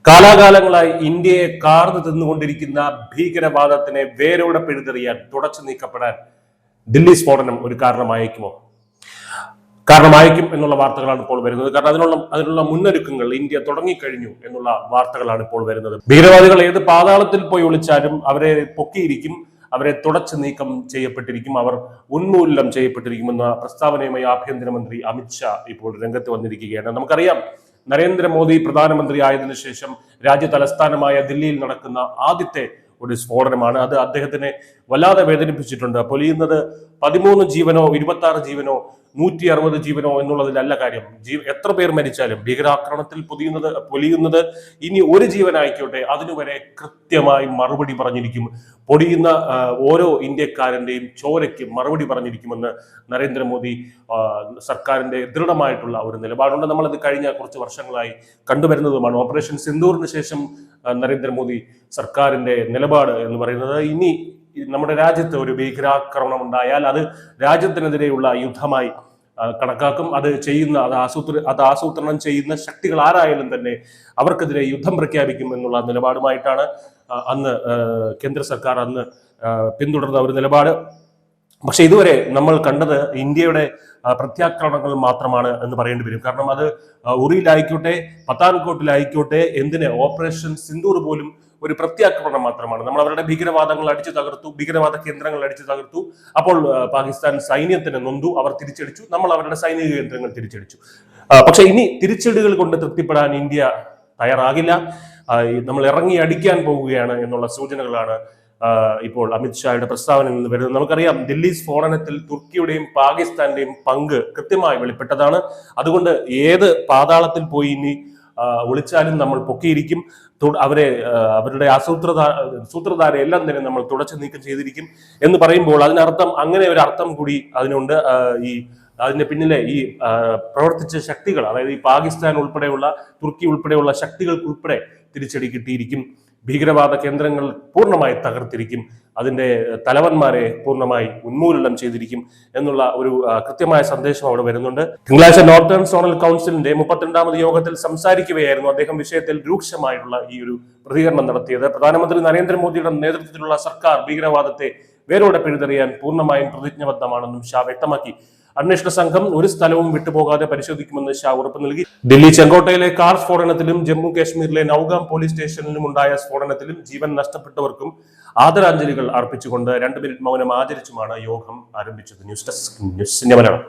കാലാകാലങ്ങളായി ഇന്ത്യയെ കാർന്നു തിന്നുകൊണ്ടിരിക്കുന്ന ഭീകരവാദത്തിനെ വേരോടെ പിഴുതെറിയാൻ തുടച്ചു നീക്കപ്പെടാൻ ദില്ലി സ്ഫോടനം ഒരു കാരണമായേക്കും എന്നുള്ള വാർത്തകളാണ് ഇപ്പോൾ വരുന്നത്. കാരണം അതിനുള്ള മുന്നൊരുക്കങ്ങൾ ഇന്ത്യ തുടങ്ങിക്കഴിഞ്ഞു എന്നുള്ള വാർത്തകളാണ് ഇപ്പോൾ വരുന്നത്. ഭീകരവാദികൾ ഏത് പാതാളത്തിൽ പോയി ഒളിച്ചാലും അവരെ പൊക്കിയിരിക്കും, അവരെ തുടച്ചു നീക്കം ചെയ്യപ്പെട്ടിരിക്കും, അവർ ഉന്മൂലനം ചെയ്യപ്പെട്ടിരിക്കുമെന്ന പ്രസ്താവനയുമായി ആഭ്യന്തരമന്ത്രി അമിത്ഷാ ഇപ്പോൾ രംഗത്ത് വന്നിരിക്കുകയാണ്. നമുക്കറിയാം, നരേന്ദ്രമോദി പ്രധാനമന്ത്രി ആയതിനു ശേഷം രാജ്യ തലസ്ഥാനമായ ദില്ലിയിൽ നടക്കുന്ന ആദ്യത്തെ ഒരു സ്ഫോടനമാണ്. അത് അദ്ദേഹത്തിനെ വല്ലാതെ വേദനിപ്പിച്ചിട്ടുണ്ട്. പൊലിയുന്നത് 13 ജീവനോ 26 ജീവനോ 160 ജീവനോ എന്നുള്ളതിലല്ല കാര്യം. എത്ര പേർ മരിച്ചാലും ഭീകരാക്രമണത്തിൽ പൊലിയുന്നത് ഇനി ഒരു ജീവനായിക്കോട്ടെ, അതിനുവരെ കൃത്യമായി മറുപടി പറഞ്ഞിരിക്കും. പൊടിയുന്ന ഓരോ ഇന്ത്യക്കാരന്റെയും ചോരയ്ക്ക് മറുപടി പറഞ്ഞിരിക്കുമെന്ന് നരേന്ദ്രമോദി സർക്കാരിന്റെ ദൃഢമായിട്ടുള്ള ഒരു നിലപാടുണ്ട്. നമ്മളത് കഴിഞ്ഞ കുറച്ച് വർഷങ്ങളായി കണ്ടുവരുന്നതുമാണ്. ഓപ്പറേഷൻ സിന്ദൂറിന് ശേഷം നരേന്ദ്രമോദി സർക്കാരിന്റെ നിലപാട് എന്ന് പറയുന്നത്, ഇനി നമ്മുടെ രാജ്യത്ത് ഒരു ഭീകരാക്രമണം ഉണ്ടായാൽ അത് രാജ്യത്തിനെതിരെയുള്ള യുദ്ധമായി കണക്കാക്കും. അത് ആസൂത്രണം ചെയ്യുന്ന ശക്തികൾ ആരായാലും തന്നെ അവർക്കെതിരെ യുദ്ധം പ്രഖ്യാപിക്കും എന്നുള്ള നിലപാടുമായിട്ടാണ് അന്ന് കേന്ദ്ര സർക്കാർ പിന്തുടർന്ന ഒരു നിലപാട്. പക്ഷെ ഇതുവരെ നമ്മൾ കണ്ടത് ഇന്ത്യയുടെ പ്രത്യാക്രമണങ്ങൾ മാത്രമാണ് എന്ന് പറയേണ്ടി വരും. കാരണം അത് ഉറിയിലായിക്കോട്ടെ, പത്താൻകോട്ടിലായിക്കോട്ടെ, ഓപ്പറേഷൻ സിന്ദൂർ പോലും ഒരു പ്രത്യാക്രമണം മാത്രമാണ്. നമ്മൾ അവരുടെ ഭീകരവാദങ്ങൾ അടിച്ചു തകർത്തു, ഭീകരവാദ കേന്ദ്രങ്ങൾ അടിച്ചു തകർത്തു. അപ്പോൾ പാകിസ്ഥാൻ സൈന്യത്തിന് നൊന്തു, അവർ തിരിച്ചടിച്ചു. നമ്മൾ അവരുടെ സൈനിക കേന്ദ്രങ്ങൾ തിരിച്ചടിച്ചു. പക്ഷെ ഇനി തിരിച്ചടികൾ കൊണ്ട് തൃപ്തിപ്പെടാൻ ഇന്ത്യ തയ്യാറാകില്ല. നമ്മൾ ഇറങ്ങി അടിക്കാൻ പോവുകയാണ് എന്നുള്ള സൂചനകളാണ് ഇപ്പോൾ അമിത്ഷായുടെ പ്രസ്താവനയിൽ നിന്ന് വരുന്നത്. നമുക്കറിയാം, ദില്ലി സ്ഫോടനത്തിൽ തുർക്കിയുടെയും പാകിസ്ഥാന്റെയും പങ്ക് കൃത്യമായി വെളിപ്പെട്ടതാണ്. അതുകൊണ്ട് ഏത് പാതാളത്തിൽ പോയി ഇനി ഒളിച്ചാലും നമ്മൾ പൊക്കിയിരിക്കും. അവരുടെ സൂത്രധാര എല്ലാം തന്നെ നമ്മൾ തുടച്ചു നീക്കം ചെയ്തിരിക്കും എന്ന് പറയുമ്പോൾ അതിനർത്ഥം, അങ്ങനെ ഒരു അർത്ഥം കൂടി അതിനുണ്ട്. അതിന്റെ പിന്നിലെ ഈ പ്രവർത്തിച്ച ശക്തികൾ, അതായത് ഈ പാകിസ്ഥാൻ ഉൾപ്പെടെയുള്ള, തുർക്കി ഉൾപ്പെടെയുള്ള ശക്തികൾക്കുൾപ്പെടെ തിരിച്ചടി കിട്ടിയിരിക്കും. ഭീകരവാദ കേന്ദ്രങ്ങൾ പൂർണ്ണമായി തകർത്തിരിക്കും, അതിന്റെ തലവന്മാരെ പൂർണ്ണമായി ഉന്മൂലനം ചെയ്തിരിക്കും എന്നുള്ള ഒരു കൃത്യമായ സന്ദേശം അവിടെ വരുന്നുണ്ട്. തിങ്കളാഴ്ച നോർത്തേൺ സോണൽ കൗൺസിലിന്റെ 32ാമത് യോഗത്തിൽ സംസാരിക്കുകയായിരുന്നു അദ്ദേഹം വിഷയത്തിൽ രൂക്ഷമായിട്ടുള്ള ഈ ഒരു പ്രതികരണം നടത്തിയത്. പ്രധാനമന്ത്രി നരേന്ദ്രമോദിയുടെ നേതൃത്വത്തിലുള്ള സർക്കാർ ഭീകരവാദത്തെ വേരോടെ പിഴുതെറിയാൻ പൂർണ്ണമായും പ്രതിജ്ഞബദ്ധമാണെന്നും ഷാ വ്യക്തമാക്കി. അന്വേഷണ സംഘം ഒരു സ്ഥലവും വിട്ടുപോകാതെ പരിശോധിക്കുമെന്ന് ഷാ ഉറപ്പ് നൽകി. ദില്ലി ചെങ്കോട്ടയിലെ കാർ സ്ഫോടനത്തിലും ജമ്മു കാശ്മീരിലെ നൌഗാം പോലീസ് സ്റ്റേഷനിലും ഉണ്ടായ സ്ഫോടനത്തിലും ജീവൻ നഷ്ടപ്പെട്ടവർക്കും ആദരാഞ്ജലികൾ അർപ്പിച്ചുകൊണ്ട് 2 മിനിറ്റ് മൗനം ആചരിച്ചുമാണ് യോഗം ആരംഭിച്ചത്. News desk, news India Malayalam.